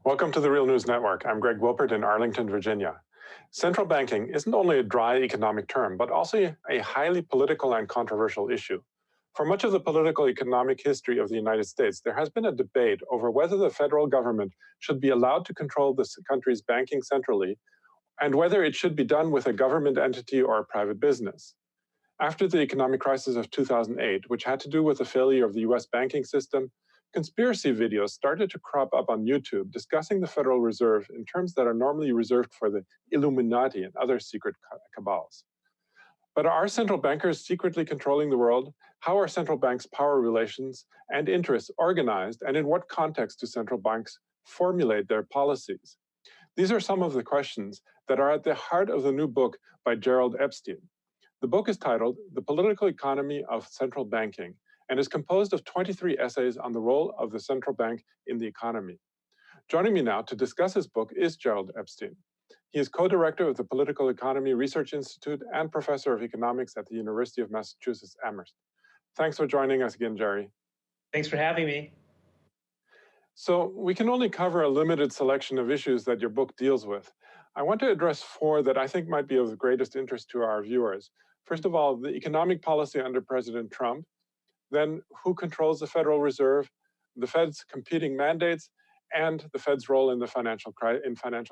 Welcome to the Real News Network. I'm Greg Wilpert in Arlington, Virginia. Central banking isn't only a dry economic term, but also a highly political and controversial issue. For much of the political economic history of the United States, there has been a debate over whether the federal government should be allowed to control the country's banking centrally, and whether it should be done with a government entity or a private business. After the economic crisis of 2008, which had to do with the failure of the US banking system, conspiracy videos started to crop up on YouTube discussing the Federal Reserve in terms that are normally reserved for the Illuminati and other secret cabals. But are central bankers secretly controlling the world? How are central banks' power relations and interests organized, and in what context do central banks formulate their policies? These are some of the questions that are at the heart of the new book by Gerald Epstein. The book is titled The Political Economy of Central Banking and is composed of 23 essays on the role of the central bank in the economy. Joining me now to discuss his book is Gerald Epstein. He is co-director of the Political Economy Research Institute and professor of economics at the University of Massachusetts Amherst. Thanks for joining us again, Jerry. Thanks for having me. So we can only cover a limited selection of issues that your book deals with. I want to address four that I think might be of the greatest interest to our viewers. First of all, the economic policy under President Trump, then who controls the Federal Reserve, the Fed's competing mandates, and the Fed's role in financial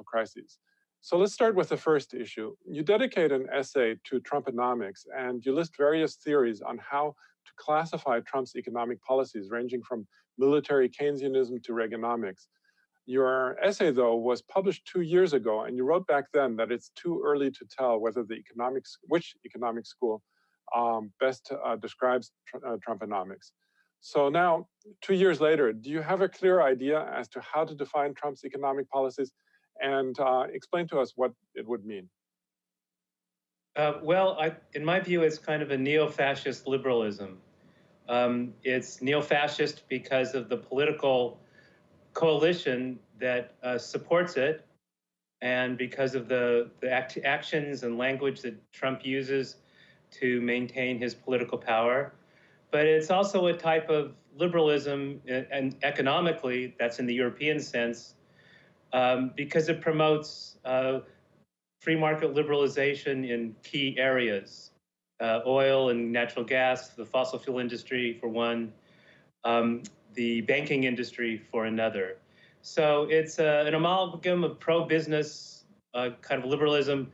crises. So let's start with the first issue. You dedicate an essay to Trumponomics, and you list various theories on how to classify Trump's economic policies, ranging from military Keynesianism to Reaganomics. Your essay, though, was published 2 years ago, and you wrote back then that it's too early to tell whether which economic school best describes Trumponomics. So now, 2 years later, do you have a clear idea as to how to define Trump's economic policies, and explain to us what it would mean? In my view, it's kind of a neo-fascist liberalism. It's neo-fascist because of the political coalition that supports it, and because of the actions and language that Trump uses to maintain his political power. But it's also a type of liberalism, and economically, that's in the European sense, because it promotes free market liberalization in key areas, oil and natural gas, the fossil fuel industry for one, the banking industry for another. So it's an amalgam of pro-business kind of liberalism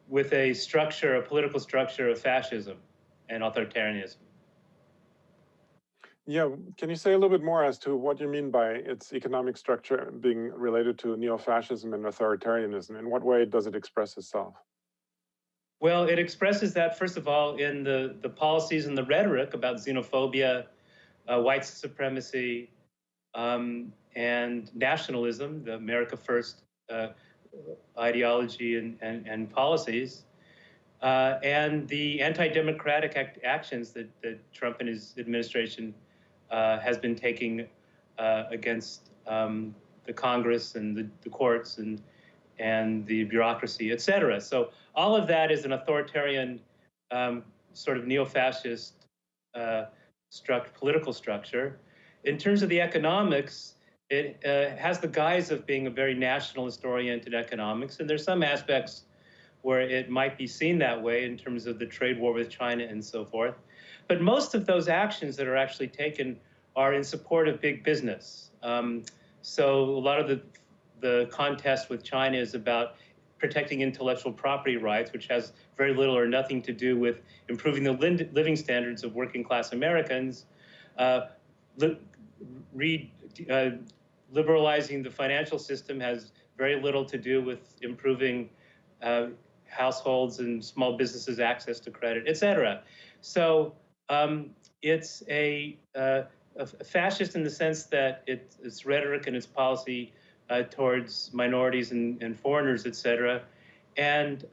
with a structure, a political structure of fascism and authoritarianism. Yeah, can you say a little bit more as to what you mean by its economic structure being related to neo-fascism and authoritarianism? In what way does it express itself? Well, it expresses that, first of all, in the policies and the rhetoric about xenophobia, white supremacy, and nationalism, the America First ideology and policies, and the anti-democratic actions that Trump and his administration has been taking against the Congress and the courts and the bureaucracy, et cetera. So all of that is an authoritarian sort of neo-fascist political structure. In terms of the economics, it has the guise of being a very nationalist-oriented economics, and there's some aspects where it might be seen that way in terms of the trade war with China and so forth. But most of those actions that are actually taken are in support of big business. So a lot of the contest with China is about protecting intellectual property rights, which has very little or nothing to do with improving the living standards of working class Americans, liberalizing the financial system has very little to do with improving households and small businesses' access to credit, et cetera. So it's a fascist in the sense that its rhetoric and its policy towards minorities and foreigners, et cetera. And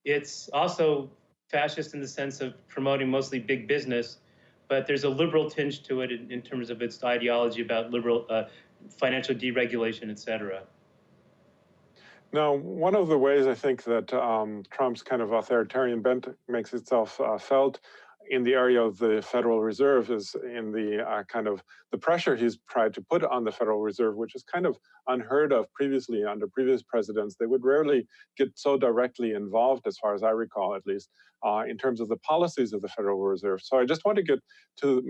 it's also fascist in the sense of promoting mostly big business, but there's a liberal tinge to it in terms of its ideology about liberal financial deregulation, et cetera. Now, one of the ways I think that Trump's kind of authoritarian bent makes itself felt in the area of the Federal Reserve is in the kind of the pressure he's tried to put on the Federal Reserve, which is kind of unheard of previously under previous presidents. They would rarely get so directly involved, as far as I recall, at least, in terms of the policies of the Federal Reserve. So I just want to get to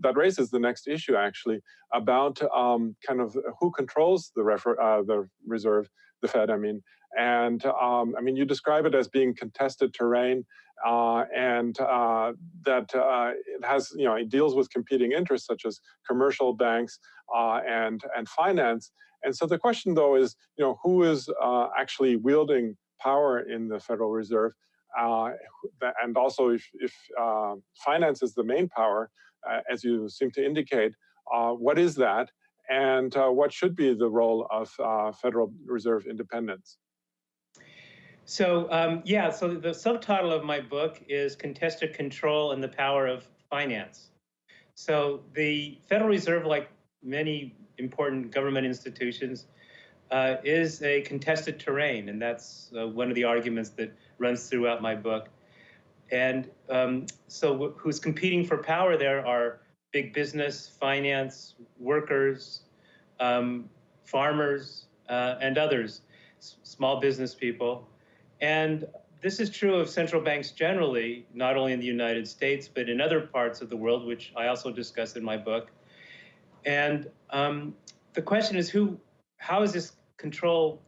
that raises the next issue, actually, about kind of who controls the Reserve, the Fed, I mean. And I mean, you describe it as being contested terrain, and that it has, it deals with competing interests such as commercial banks and finance. And so the question, though, is, who is actually wielding power in the Federal Reserve? And also, if finance is the main power, as you seem to indicate, what is that? And what should be the role of Federal Reserve independence? So, so the subtitle of my book is Contested Control and the Power of Finance. So the Federal Reserve, like many important government institutions, is a contested terrain, and that's one of the arguments that runs throughout my book. And so who's competing for power there are big business, finance, workers, farmers, and others, small business people. And this is true of central banks generally, not only in the United States, but in other parts of the world, which I also discuss in my book. And the question is, how is this control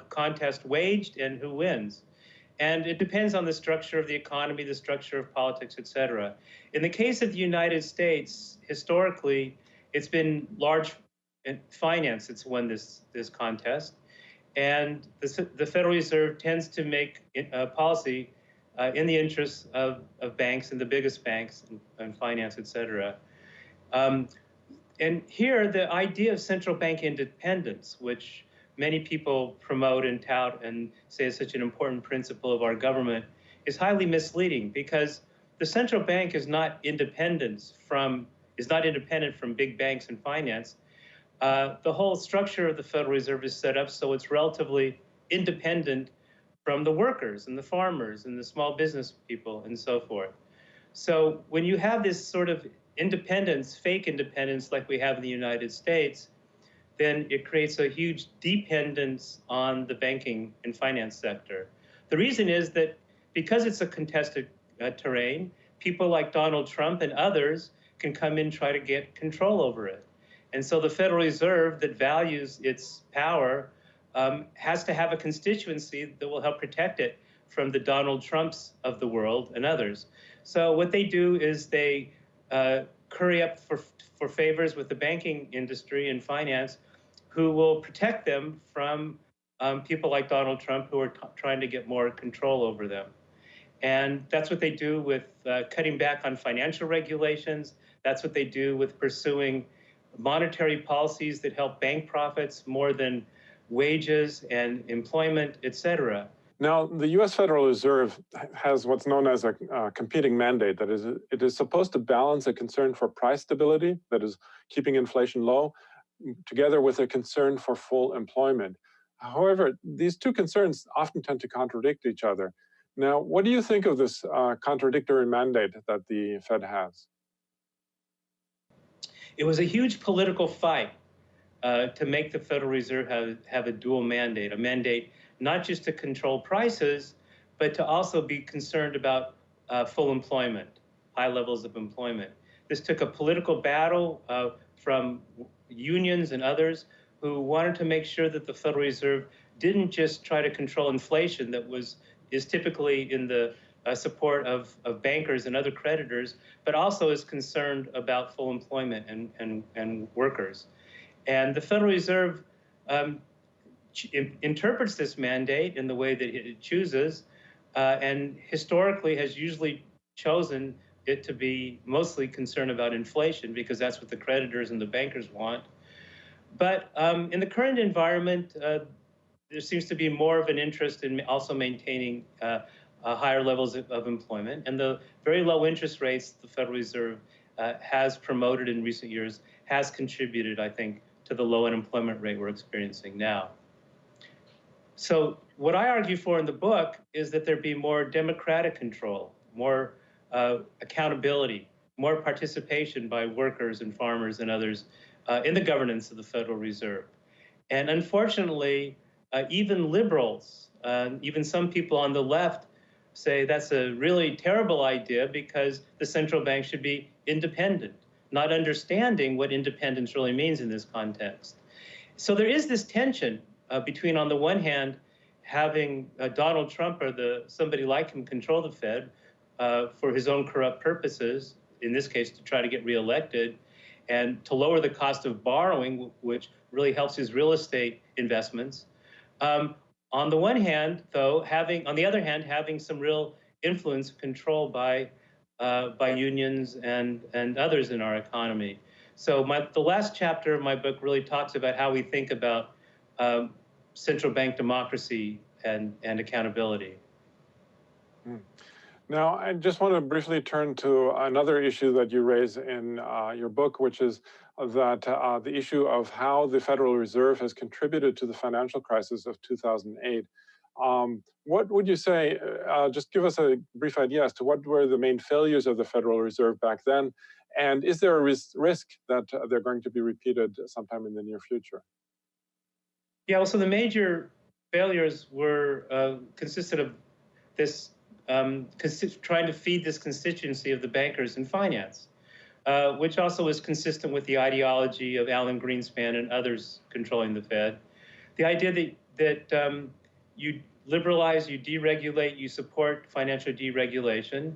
contest waged, and who wins? And it depends on the structure of the economy, the structure of politics, et cetera. In the case of the United States, historically, it's been large finance that's won this contest. And the Federal Reserve tends to make policy in the interests of banks and the biggest banks and finance, et cetera. And here, the idea of central bank independence, which many people promote and tout and say is such an important principle of our government, is highly misleading, because the central bank is not independent from big banks and finance. The whole structure of the Federal Reserve is set up so it's relatively independent from the workers and the farmers and the small business people and so forth. So when you have this sort of independence, fake independence like we have in the United States, then it creates a huge dependence on the banking and finance sector. The reason is that because it's a contested terrain, people like Donald Trump and others can come in and try to get control over it. And so the Federal Reserve, that values its power, has to have a constituency that will help protect it from the Donald Trumps of the world and others. So what they do is they curry up for favors with the banking industry and finance, who will protect them from people like Donald Trump, who are trying to get more control over them. And that's what they do with cutting back on financial regulations. That's what they do with pursuing monetary policies that help bank profits more than wages and employment, et cetera. Now, the U.S. Federal Reserve has what's known as a competing mandate. That is, it is supposed to balance a concern for price stability, that is, keeping inflation low, together with a concern for full employment. However, these two concerns often tend to contradict each other. Now, what do you think of this contradictory mandate that the Fed has? It was a huge political fight to make the Federal Reserve have a dual mandate, a mandate not just to control prices, but to also be concerned about full employment, high levels of employment. This took a political battle from unions and others who wanted to make sure that the Federal Reserve didn't just try to control inflation that is typically in the support of bankers and other creditors, but also is concerned about full employment and workers. And the Federal Reserve interprets this mandate in the way that it chooses, and historically has usually chosen it to be mostly concerned about inflation, because that's what the creditors and the bankers want. But in the current environment, there seems to be more of an interest in also maintaining higher levels of employment. And the very low interest rates the Federal Reserve has promoted in recent years has contributed, I think, to the low unemployment rate we're experiencing now. So what I argue for in the book is that there be more democratic control, more accountability, more participation by workers and farmers and others in the governance of the Federal Reserve. And unfortunately, even liberals, even some people on the left say that's a really terrible idea because the central bank should be independent, not understanding what independence really means in this context. So there is this tension between, on the one hand, having Donald Trump or somebody like him control the Fed for his own corrupt purposes, in this case, to try to get reelected, and to lower the cost of borrowing, which really helps his real estate investments. On the one hand, though, on the other hand, having some real influence, control by unions and others in our economy. So the last chapter of my book really talks about how we think about central bank democracy and accountability. Now, I just want to briefly turn to another issue that you raise in your book, which is that the issue of how the Federal Reserve has contributed to the financial crisis of 2008. What would you say, just give us a brief idea as to what were the main failures of the Federal Reserve back then, and is there a risk that they're going to be repeated sometime in the near future? Yeah, well, so the major failures consisted of this trying to feed this constituency of the bankers in finance, which also was consistent with the ideology of Alan Greenspan and others controlling the Fed. The idea that you liberalize, you deregulate, you support financial deregulation,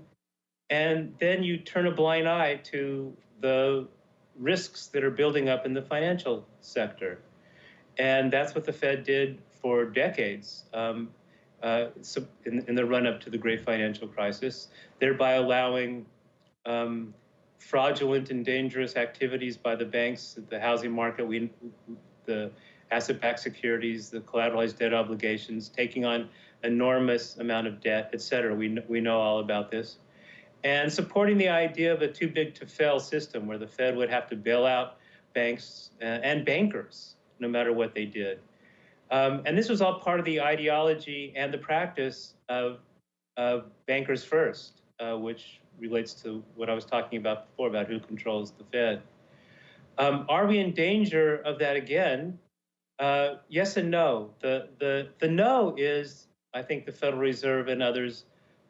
and then you turn a blind eye to the risks that are building up in the financial sector. And that's what the Fed did for decades. In the run-up to the great financial crisis, thereby allowing fraudulent and dangerous activities by the banks, the housing market, the asset-backed securities, the collateralized debt obligations, taking on enormous amount of debt, et cetera. We know all about this. And supporting the idea of a too-big-to-fail system where the Fed would have to bail out banks and bankers, no matter what they did. And this was all part of the ideology and the practice of bankers first, which relates to what I was talking about before about who controls the Fed. Are we in danger of that again? Yes and no. The no is, I think the Federal Reserve and others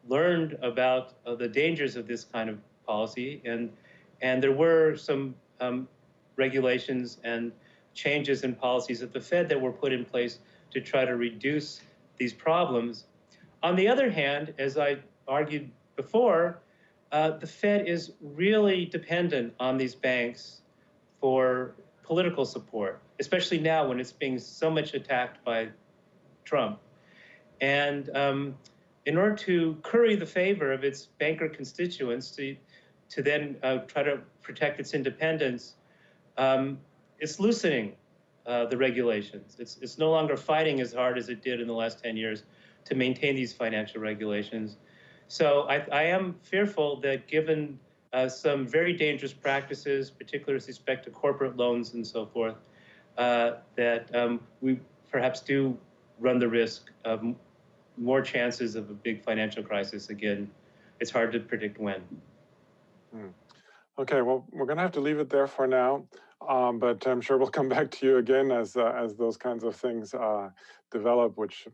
learned about the dangers of this kind of policy, and there were some regulations and changes in policies at the Fed that were put in place to try to reduce these problems. On the other hand, as I argued before, the Fed is really dependent on these banks for political support, especially now when it's being so much attacked by Trump. And in order to curry the favor of its banker constituents to then try to protect its independence, it's loosening the regulations. It's no longer fighting as hard as it did in the last 10 years to maintain these financial regulations. So I am fearful that given some very dangerous practices, particularly with respect to corporate loans and so forth, that we perhaps do run the risk of more chances of a big financial crisis again. It's hard to predict when. Okay, well, we're going to have to leave it there for now, but I'm sure we'll come back to you again as those kinds of things develop, which,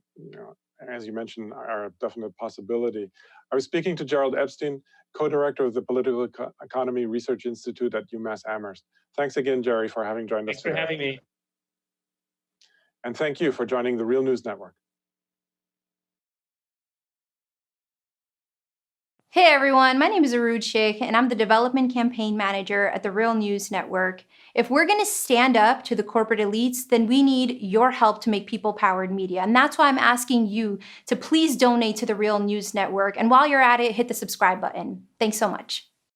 as you mentioned, are a definite possibility. I was speaking to Gerald Epstein, co-director of the Political Economy Research Institute at UMass Amherst. Thanks again, Jerry, for having joined us today. Thanks for having me. And thank you for joining the Real News Network. Hey everyone, my name is Arud Sheikh and I'm the Development Campaign Manager at the Real News Network. If we're going to stand up to the corporate elites, then we need your help to make people-powered media. And that's why I'm asking you to please donate to the Real News Network. And while you're at it, hit the subscribe button. Thanks so much.